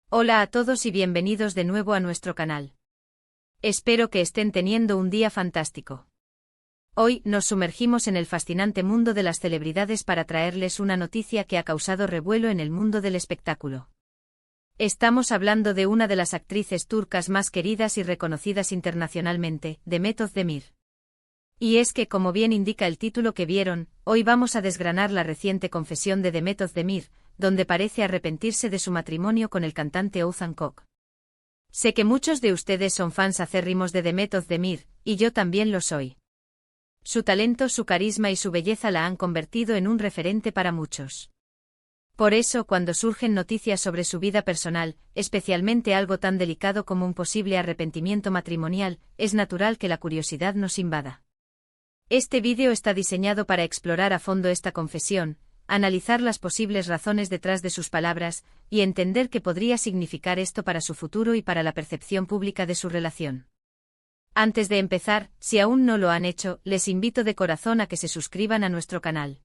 Hola a todos y bienvenidos de nuevo a nuestro canal. Espero que estén teniendo un día fantástico. Hoy nos sumergimos en el fascinante mundo de las celebridades para traerles una noticia que ha causado revuelo en el mundo del espectáculo. Estamos hablando de una de las actrices turcas más queridas y reconocidas internacionalmente, Demet Özdemir. Y es que, como bien indica el título que vieron, hoy vamos a desgranar la reciente confesión de Demet Özdemir, donde parece arrepentirse de su matrimonio con el cantante Oğuzhan Koç. Sé que muchos de ustedes son fans acérrimos de Demet Özdemir, y yo también lo soy. Su talento, su carisma y su belleza la han convertido en un referente para muchos. Por eso, cuando surgen noticias sobre su vida personal, especialmente algo tan delicado como un posible arrepentimiento matrimonial, es natural que la curiosidad nos invada. Este vídeo está diseñado para explorar a fondo esta confesión, analizar las posibles razones detrás de sus palabras, y entender qué podría significar esto para su futuro y para la percepción pública de su relación. Antes de empezar, si aún no lo han hecho, les invito de corazón a que se suscriban a nuestro canal.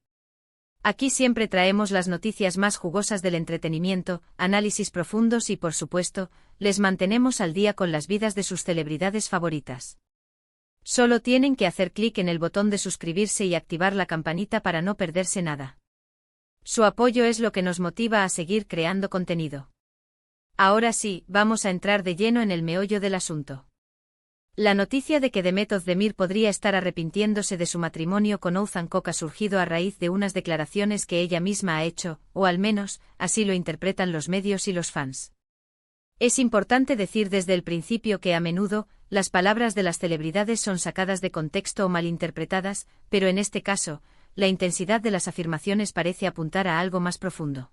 Aquí siempre traemos las noticias más jugosas del entretenimiento, análisis profundos y, por supuesto, les mantenemos al día con las vidas de sus celebridades favoritas. Solo tienen que hacer clic en el botón de suscribirse y activar la campanita para no perderse nada. Su apoyo es lo que nos motiva a seguir creando contenido. Ahora sí, vamos a entrar de lleno en el meollo del asunto. La noticia de que Demet Özdemir podría estar arrepintiéndose de su matrimonio con Oğuzhan Koç ha surgido a raíz de unas declaraciones que ella misma ha hecho, o al menos, así lo interpretan los medios y los fans. Es importante decir desde el principio que a menudo, las palabras de las celebridades son sacadas de contexto o malinterpretadas, pero en este caso, la intensidad de las afirmaciones parece apuntar a algo más profundo.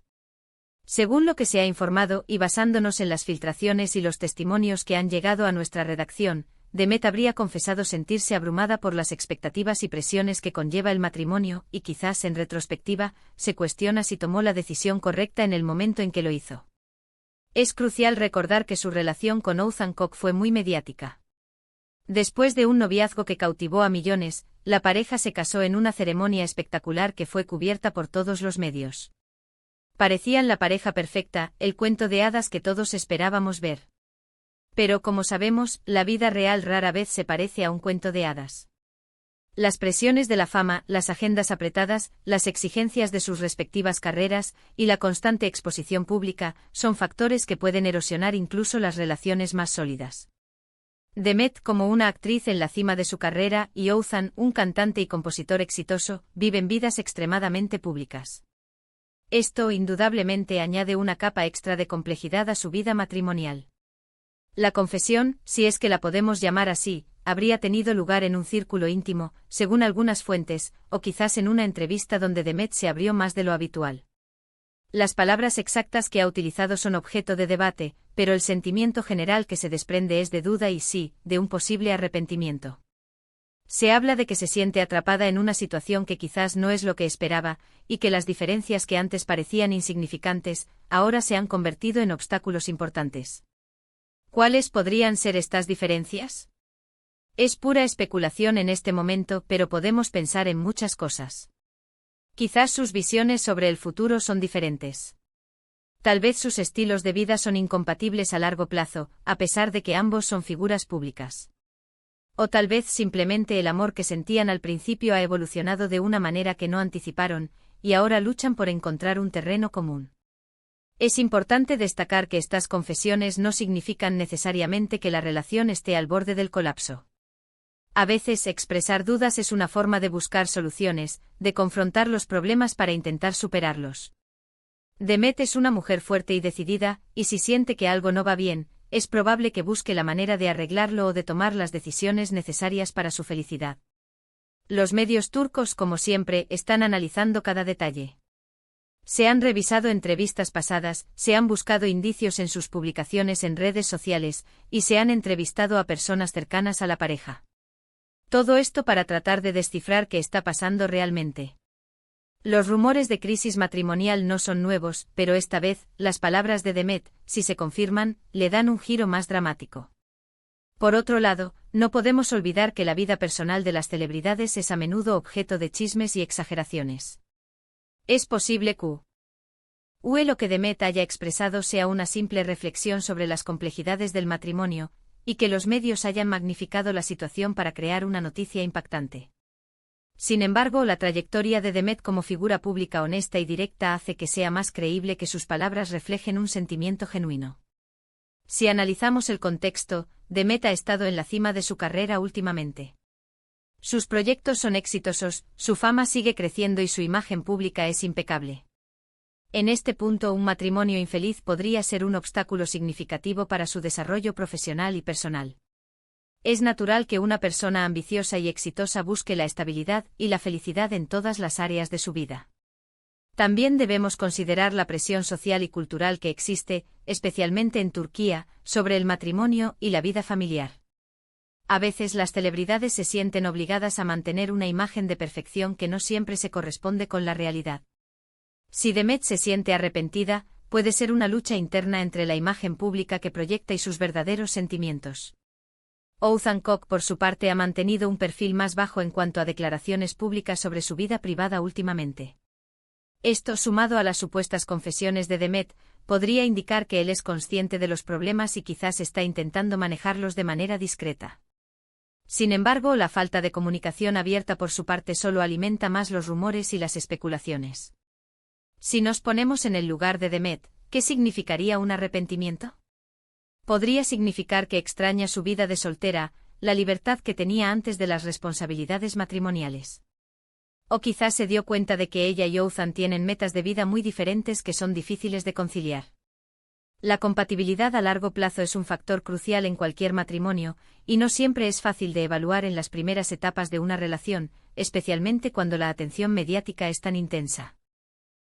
Según lo que se ha informado y basándonos en las filtraciones y los testimonios que han llegado a nuestra redacción, Demet habría confesado sentirse abrumada por las expectativas y presiones que conlleva el matrimonio y quizás en retrospectiva, se cuestiona si tomó la decisión correcta en el momento en que lo hizo. Es crucial recordar que su relación con Oğuzhan Koç fue muy mediática. Después de un noviazgo que cautivó a millones, la pareja se casó en una ceremonia espectacular que fue cubierta por todos los medios. Parecían la pareja perfecta, el cuento de hadas que todos esperábamos ver. Pero como sabemos, la vida real rara vez se parece a un cuento de hadas. Las presiones de la fama, las agendas apretadas, las exigencias de sus respectivas carreras, y la constante exposición pública, son factores que pueden erosionar incluso las relaciones más sólidas. Demet, como una actriz en la cima de su carrera, y Oğuzhan, un cantante y compositor exitoso, viven vidas extremadamente públicas. Esto indudablemente añade una capa extra de complejidad a su vida matrimonial. La confesión, si es que la podemos llamar así, habría tenido lugar en un círculo íntimo, según algunas fuentes, o quizás en una entrevista donde Demet se abrió más de lo habitual. Las palabras exactas que ha utilizado son objeto de debate, pero el sentimiento general que se desprende es de duda y sí, de un posible arrepentimiento. Se habla de que se siente atrapada en una situación que quizás no es lo que esperaba, y que las diferencias que antes parecían insignificantes, ahora se han convertido en obstáculos importantes. ¿Cuáles podrían ser estas diferencias? Es pura especulación en este momento, pero podemos pensar en muchas cosas. Quizás sus visiones sobre el futuro son diferentes. Tal vez sus estilos de vida son incompatibles a largo plazo, a pesar de que ambos son figuras públicas. O tal vez simplemente el amor que sentían al principio ha evolucionado de una manera que no anticiparon, y ahora luchan por encontrar un terreno común. Es importante destacar que estas confesiones no significan necesariamente que la relación esté al borde del colapso. A veces expresar dudas es una forma de buscar soluciones, de confrontar los problemas para intentar superarlos. Demet es una mujer fuerte y decidida, y si siente que algo no va bien, es probable que busque la manera de arreglarlo o de tomar las decisiones necesarias para su felicidad. Los medios turcos, como siempre, están analizando cada detalle. Se han revisado entrevistas pasadas, se han buscado indicios en sus publicaciones en redes sociales, y se han entrevistado a personas cercanas a la pareja. Todo esto para tratar de descifrar qué está pasando realmente. Los rumores de crisis matrimonial no son nuevos, pero esta vez, las palabras de Demet, si se confirman, le dan un giro más dramático. Por otro lado, no podemos olvidar que la vida personal de las celebridades es a menudo objeto de chismes y exageraciones. Es posible que Lo que Demet haya expresado sea una simple reflexión sobre las complejidades del matrimonio, y que los medios hayan magnificado la situación para crear una noticia impactante. Sin embargo, la trayectoria de Demet como figura pública honesta y directa hace que sea más creíble que sus palabras reflejen un sentimiento genuino. Si analizamos el contexto, Demet ha estado en la cima de su carrera últimamente. Sus proyectos son exitosos, su fama sigue creciendo y su imagen pública es impecable. En este punto, un matrimonio infeliz podría ser un obstáculo significativo para su desarrollo profesional y personal. Es natural que una persona ambiciosa y exitosa busque la estabilidad y la felicidad en todas las áreas de su vida. También debemos considerar la presión social y cultural que existe, especialmente en Turquía, sobre el matrimonio y la vida familiar. A veces las celebridades se sienten obligadas a mantener una imagen de perfección que no siempre se corresponde con la realidad. Si Demet se siente arrepentida, puede ser una lucha interna entre la imagen pública que proyecta y sus verdaderos sentimientos. Oğuzhan Koç, por su parte, ha mantenido un perfil más bajo en cuanto a declaraciones públicas sobre su vida privada últimamente. Esto, sumado a las supuestas confesiones de Demet, podría indicar que él es consciente de los problemas y quizás está intentando manejarlos de manera discreta. Sin embargo, la falta de comunicación abierta por su parte solo alimenta más los rumores y las especulaciones. Si nos ponemos en el lugar de Demet, ¿qué significaría un arrepentimiento? Podría significar que extraña su vida de soltera, la libertad que tenía antes de las responsabilidades matrimoniales. O quizás se dio cuenta de que ella y Oğuzhan tienen metas de vida muy diferentes que son difíciles de conciliar. La compatibilidad a largo plazo es un factor crucial en cualquier matrimonio, y no siempre es fácil de evaluar en las primeras etapas de una relación, especialmente cuando la atención mediática es tan intensa.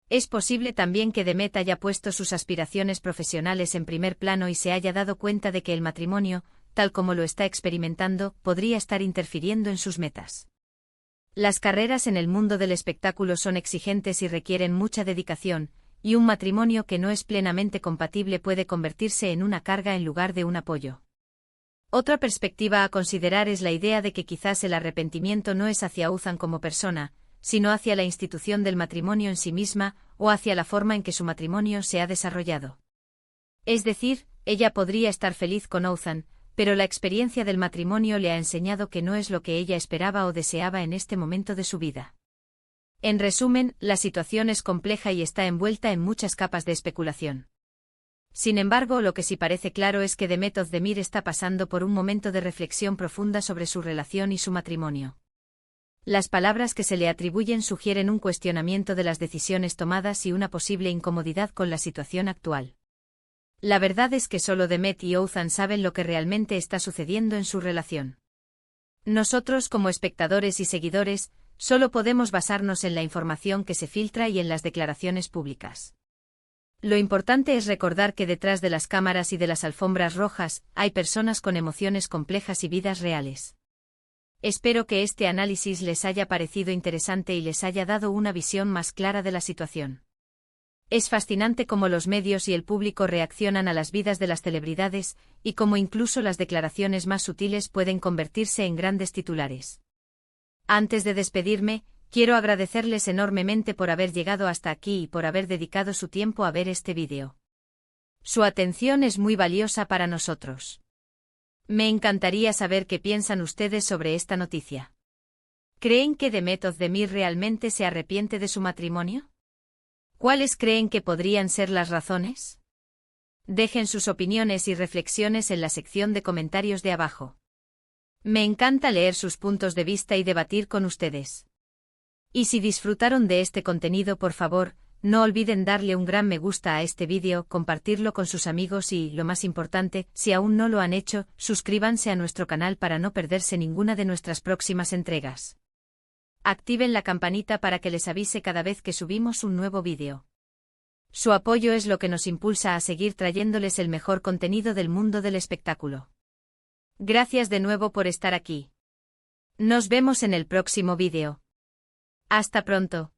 Es posible también que Demet haya puesto sus aspiraciones profesionales en primer plano y se haya dado cuenta de que el matrimonio, tal como lo está experimentando, podría estar interfiriendo en sus metas. Las carreras en el mundo del espectáculo son exigentes y requieren mucha dedicación, y un matrimonio que no es plenamente compatible puede convertirse en una carga en lugar de un apoyo. Otra perspectiva a considerar es la idea de que quizás el arrepentimiento no es hacia Oğuzhan como persona, sino hacia la institución del matrimonio en sí misma, o hacia la forma en que su matrimonio se ha desarrollado. Es decir, ella podría estar feliz con Oğuzhan, pero la experiencia del matrimonio le ha enseñado que no es lo que ella esperaba o deseaba en este momento de su vida. En resumen, la situación es compleja y está envuelta en muchas capas de especulación. Sin embargo, lo que sí parece claro es que Demet Özdemir está pasando por un momento de reflexión profunda sobre su relación y su matrimonio. Las palabras que se le atribuyen sugieren un cuestionamiento de las decisiones tomadas y una posible incomodidad con la situación actual. La verdad es que solo Demet y Oğuzhan saben lo que realmente está sucediendo en su relación. Nosotros, como espectadores y seguidores, solo podemos basarnos en la información que se filtra y en las declaraciones públicas. Lo importante es recordar que detrás de las cámaras y de las alfombras rojas, hay personas con emociones complejas y vidas reales. Espero que este análisis les haya parecido interesante y les haya dado una visión más clara de la situación. Es fascinante cómo los medios y el público reaccionan a las vidas de las celebridades, y cómo incluso las declaraciones más sutiles pueden convertirse en grandes titulares. Antes de despedirme, quiero agradecerles enormemente por haber llegado hasta aquí y por haber dedicado su tiempo a ver este vídeo. Su atención es muy valiosa para nosotros. Me encantaría saber qué piensan ustedes sobre esta noticia. ¿Creen que Demet Özdemir realmente se arrepiente de su matrimonio? ¿Cuáles creen que podrían ser las razones? Dejen sus opiniones y reflexiones en la sección de comentarios de abajo. Me encanta leer sus puntos de vista y debatir con ustedes. Y si disfrutaron de este contenido, por favor, no olviden darle un gran me gusta a este vídeo, compartirlo con sus amigos y, lo más importante, si aún no lo han hecho, suscríbanse a nuestro canal para no perderse ninguna de nuestras próximas entregas. Activen la campanita para que les avise cada vez que subimos un nuevo vídeo. Su apoyo es lo que nos impulsa a seguir trayéndoles el mejor contenido del mundo del espectáculo. Gracias de nuevo por estar aquí. Nos vemos en el próximo vídeo. Hasta pronto.